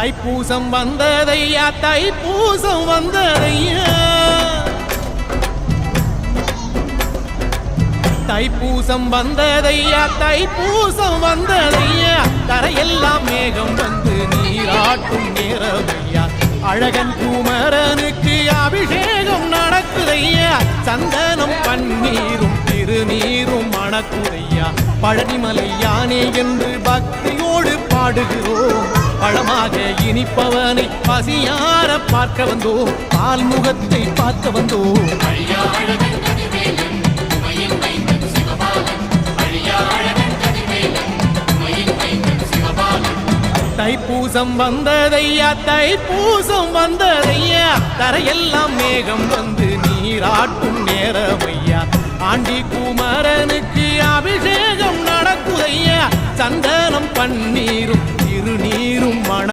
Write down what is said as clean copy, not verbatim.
தைப்பூசம் வந்ததையா தைப்பூசம் வந்ததையா தைப்பூசம் வந்ததையா தைப்பூசம் வந்ததையா தரையெல்லாம் மேகம் வந்து நீராட்டும் நேரமையா அழகன் குமரனுக்கு அபிஷேகம் நடக்குதையா சந்தனம் பன்னீரும் திருநீரும் மணக்குதையா பழனிமலை யானே என்று பக்தியோடு பாடுகிறோம் பழமாக இனிப்பவனை பசியார பார்க்க வந்தோம் ஆல்முகத்தை பார்க்க வந்தோம் தைப்பூசம் வந்ததையா தைப்பூசம் வந்ததையா தரையெல்லாம் மேகம் வந்து நீராட்டும் நேரமையா ஆண்டி குமரனுக்கு அபிஷேகம் நடக்குதையா சந்தனம் பன்னீரும் திருநீரும் மண